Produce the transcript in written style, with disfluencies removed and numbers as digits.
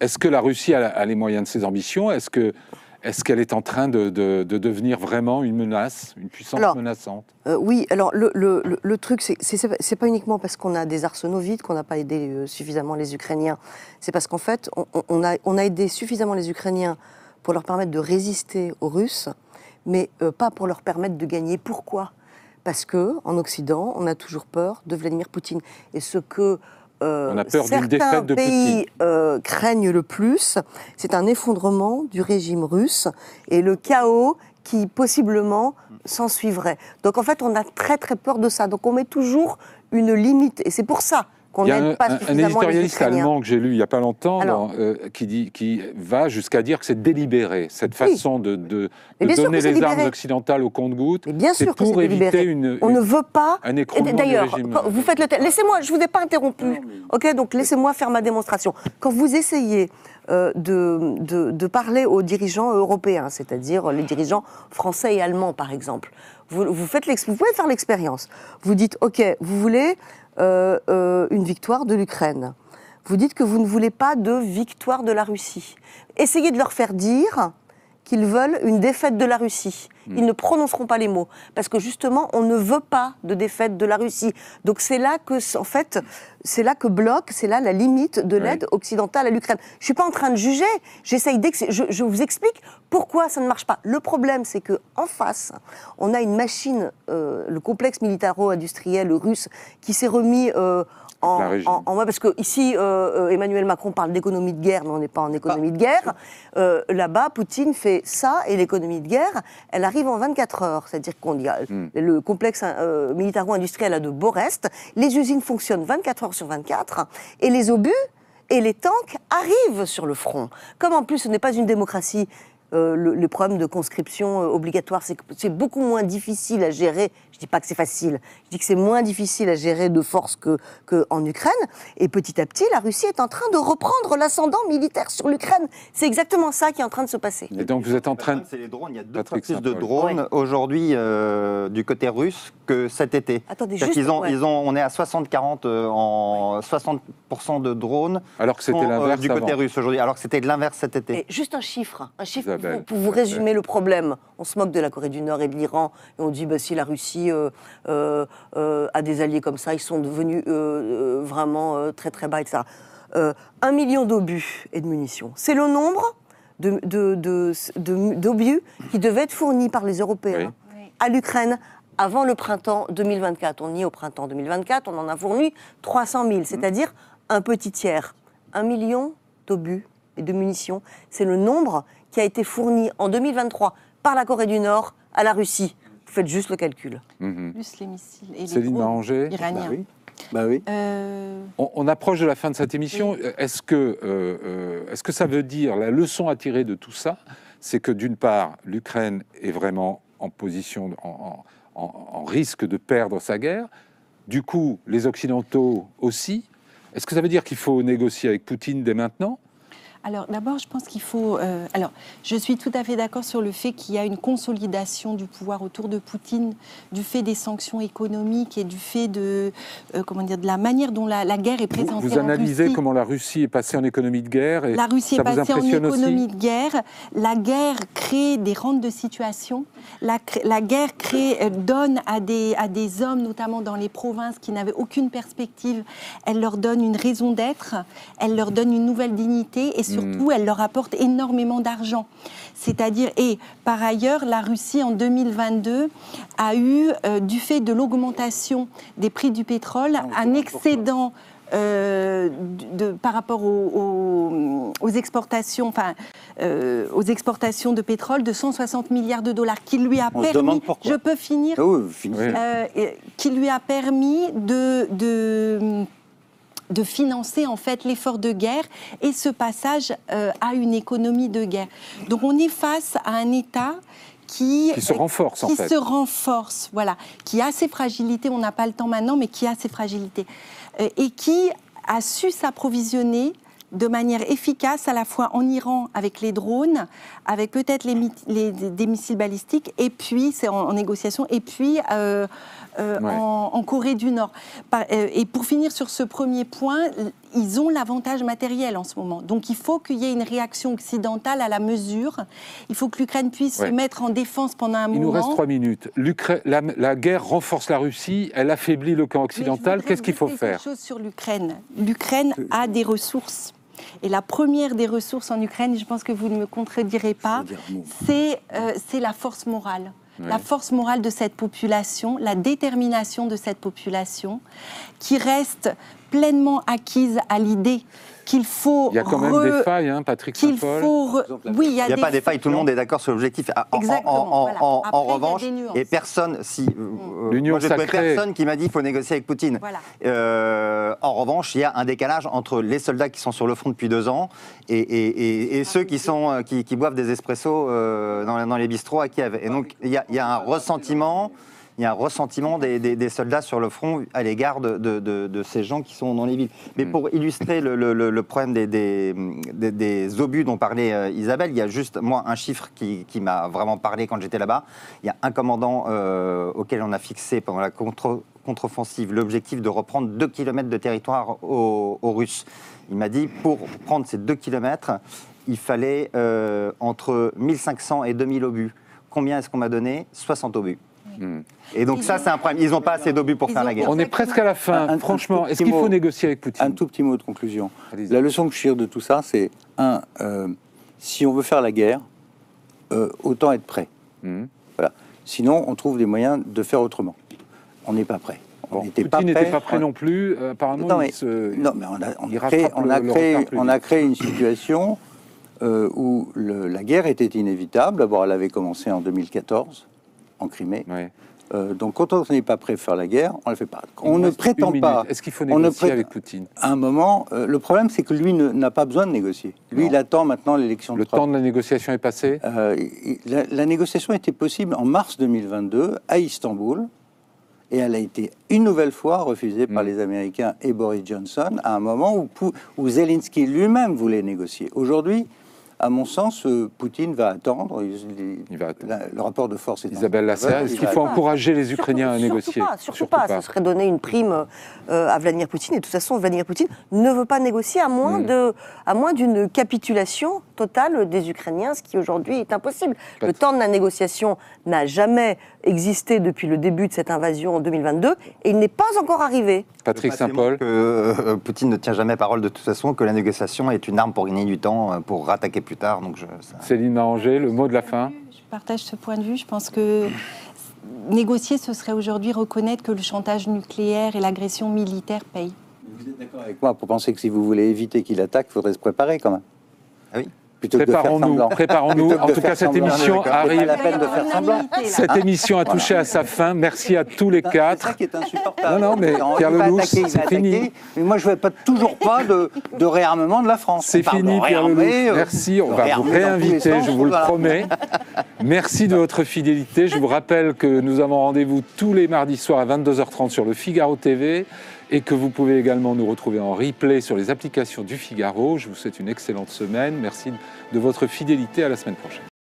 est-ce que la Russie a les moyens de ses ambitions? Est-ce qu'elle est en train de devenir vraiment une menace, une puissance menaçante? Oui, alors le truc, c'est pas uniquement parce qu'on a des arsenaux vides qu'on n'a pas aidé suffisamment les Ukrainiens. C'est parce qu'en fait, on a aidé suffisamment les Ukrainiens pour leur permettre de résister aux Russes, mais pas pour leur permettre de gagner. Pourquoi? Parce qu'en Occident, on a toujours peur de Vladimir Poutine. Et ce que on a peur d'une certains défaite de pays Poutine. Craignent le plus, c'est un effondrement du régime russe et le chaos qui possiblement s'en suivrait. Donc en fait, on a très très peur de ça. Donc on met toujours une limite. Et c'est pour ça qu'on n'aide pas suffisamment les Ukrainiens. Il y a un éditorialiste allemand que j'ai lu il n'y a pas longtemps qui va jusqu'à dire que c'est délibéré, cette façon de donner les armes occidentales au compte-gouttes. Bien sûr que c'est délibéré. On ne veut pas... un écroulement du régime. D'ailleurs, vous faites le... Laissez-moi, je ne vous ai pas interrompu. Ok, donc laissez-moi faire ma démonstration. Quand vous essayez de parler aux dirigeants européens, c'est-à-dire les dirigeants français et allemands, par exemple, vous pouvez faire l'expérience. Vous dites, ok, vous voulez... une victoire de l'Ukraine. Vous dites que vous ne voulez pas de victoire de la Russie. Essayez de leur faire dire qu'ils veulent une défaite de la Russie. Ils ne prononceront pas les mots, parce que justement, on ne veut pas de défaite de la Russie. Donc c'est là que, en fait, c'est là que bloque, c'est là la limite de l'aide occidentale à l'Ukraine. Je ne suis pas en train de juger, je vous explique pourquoi ça ne marche pas. Le problème, c'est qu'en face, on a une machine, le complexe militaro-industriel russe, qui s'est remis... parce que ici, Emmanuel Macron parle d'économie de guerre, mais on n'est pas en économie de guerre. Là-bas, Poutine fait ça, et l'économie de guerre, elle arrive en 24 heures. C'est-à-dire qu'on dit le complexe militaro-industriel a de beaux restes, les usines fonctionnent 24 heures sur 24, et les obus et les tanks arrivent sur le front. Comme en plus, ce n'est pas une démocratie. Le problème de conscription obligatoire, c'est que c'est beaucoup moins difficile à gérer. Je ne dis pas que c'est facile, je dis que c'est moins difficile à gérer de force qu'en Ukraine. Et petit à petit, la Russie est en train de reprendre l'ascendant militaire sur l'Ukraine. C'est exactement ça qui est en train de se passer. Et donc vous êtes en train de... C'est les drones. Il y a deux fois plus de drones aujourd'hui du côté russe que cet été. Attendez, on est à 60-40 en 60% de drones alors que c'était l'inverse du côté russe aujourd'hui, alors que c'était de l'inverse cet été. Et juste un chiffre pour vous résumer le problème. On se moque de la Corée du Nord et de l'Iran, et on dit si la Russie a des alliés comme ça, ils sont devenus vraiment très très bas, etc. 1 million d'obus et de munitions. C'est le nombre d'obus qui devaient être fournis par les Européens à l'Ukraine avant le printemps 2024. On y est au printemps 2024, on en a fourni 300 000, c'est-à-dire un petit tiers. 1 million d'obus et de munitions, c'est le nombre qui a été fourni en 2023 par la Corée du Nord à la Russie. Vous faites juste le calcul. Plus les missiles et Céline Mahangé, iraniens. Bah oui. On approche de la fin de cette émission. Oui. Est-ce que ça veut dire, la leçon à tirer de tout ça, c'est que d'une part, l'Ukraine est vraiment en position, en risque de perdre sa guerre. Du coup, les Occidentaux aussi. Est-ce que ça veut dire qu'il faut négocier avec Poutine dès maintenant ? Alors d'abord, je pense qu'il faut... je suis tout à fait d'accord sur le fait qu'il y a une consolidation du pouvoir autour de Poutine, du fait des sanctions économiques et du fait de la manière dont la guerre est présentée. Vous analysez comment la Russie est passée en économie de guerre et la Russie est passée en économie aussi de guerre. La guerre crée des rentes de situation. La guerre donne à des hommes, notamment dans les provinces, qui n'avaient aucune perspective, elle leur donne une raison d'être, elle leur donne une nouvelle dignité et surtout, elle leur apporte énormément d'argent. C'est-à-dire, et par ailleurs, la Russie, en 2022, a eu, du fait de l'augmentation des prix du pétrole, un excédent par rapport aux exportations, aux exportations de pétrole de 160 milliards de dollars, qui lui a permis, je peux finir, qui lui a permis de financer en fait l'effort de guerre et ce passage à une économie de guerre. Donc on est face à un État qui se renforce, voilà, qui a ses fragilités, on n'a pas le temps maintenant, mais qui a ses fragilités, et qui a su s'approvisionner de manière efficace, à la fois en Iran avec les drones, avec peut-être des missiles balistiques, et puis, c'est en négociation, et puis en Corée du Nord. Et pour finir sur ce premier point, ils ont l'avantage matériel en ce moment. Donc il faut qu'il y ait une réaction occidentale à la mesure. Il faut que l'Ukraine puisse se mettre en défense pendant un moment. Il nous reste 3 minutes. La guerre renforce la Russie, elle affaiblit le camp occidental. Qu'est-ce qu'il faut faire? Quelque chose sur l'Ukraine. L'Ukraine a des ressources. Et la première des ressources en Ukraine, je pense que vous ne me contredirez pas, c'est la force morale. Oui. La force morale de cette population, la détermination de cette population, qui reste pleinement acquise à l'idée qu'il faut... Il y a quand même des failles, hein, Patrick Saint-Paul. Oui, il n'y a pas des failles, tout le monde est d'accord sur l'objectif. Exactement. En revanche, et personne, l'Union sacrée, personne qui m'a dit qu'il faut négocier avec Poutine. Voilà. En revanche, il y a un décalage entre les soldats qui sont sur le front depuis 2 ans et ceux qui boivent des espressos dans les bistrots à Kiev. Et donc, il y a un ressentiment... Il y a un ressentiment des soldats sur le front à l'égard de ces gens qui sont dans les villes. Mais pour illustrer le problème des obus dont parlait Isabelle, il y a juste, moi, un chiffre qui m'a vraiment parlé quand j'étais là-bas. Il y a un commandant auquel on a fixé pendant la contre-offensive l'objectif de reprendre 2 km de territoire aux Russes. Il m'a dit, pour prendre ces 2 km, il fallait entre 1500 et 2000 obus. Combien est-ce qu'on m'a donné? 60 obus. Et donc ça, c'est un problème. Ils n'ont pas assez d'obus pour faire la guerre. On est presque à la fin. Franchement, est-ce qu'il faut négocier avec Poutine? Un tout petit mot de conclusion. La leçon que je tire de tout ça, c'est si on veut faire la guerre, autant être prêt. Voilà. Sinon, on trouve des moyens de faire autrement. On n'est pas prêt. Poutine n'était pas prêt non plus. Apparemment, non, mais on a créé une situation où la guerre était inévitable. D'abord, elle avait commencé en 2014. En Crimée. Oui. Donc, quand on n'est pas prêt à faire la guerre, on ne la fait pas. On ne prétend pas. Est-ce qu'il faut négocier avec Poutine? À un moment, le problème, c'est que lui n'a pas besoin de négocier. Lui, il attend maintenant l'élection de Trump. Le temps de la négociation est passé? La négociation était possible en mars 2022 à Istanbul. Et elle a été une nouvelle fois refusée par les Américains et Boris Johnson à un moment où Zelensky lui-même voulait négocier. Aujourd'hui, à mon sens, Poutine va attendre. Le rapport de force est... Isabelle Lasserre, est-ce qu'il faut encourager les Ukrainiens à négocier? Surtout pas. Ce serait donner une prime à Vladimir Poutine. Et de toute façon, Vladimir Poutine ne veut pas négocier à moins d'une capitulation totale des Ukrainiens, ce qui aujourd'hui est impossible. Le temps de la négociation n'a jamais existé depuis le début de cette invasion en 2022 et il n'est pas encore arrivé. Patrick Saint-Paul. Poutine ne tient jamais parole de toute façon, que la négociation est une arme pour gagner du temps, pour rattaquer plus tard. Donc Céline Arranger, le mot de la fin. Je partage ce point de vue. Je pense que négocier, ce serait aujourd'hui reconnaître que le chantage nucléaire et l'agression militaire payent. Vous êtes d'accord avec moi pour penser que si vous voulez éviter qu'il attaque, il faudrait se préparer quand même? Ah oui. Préparons-nous. En tout cas, cette émission arrive. La peine de faire semblant. Cette émission a touché à sa fin. Merci à tous les 4. C'est ça qui est insupportable. Non, mais Pierre Lelouch, c'est fini. Mais moi, je ne veux toujours pas de réarmement de la France. C'est fini, Pierre Lelouch. Merci. On va vous réinviter, je vous le promets. Merci de votre fidélité. Je vous rappelle que nous avons rendez-vous tous les mardis soirs à 22h30 sur le Figaro TV. Et que vous pouvez également nous retrouver en replay sur les applications du Figaro. Je vous souhaite une excellente semaine. Merci de votre fidélité. À la semaine prochaine.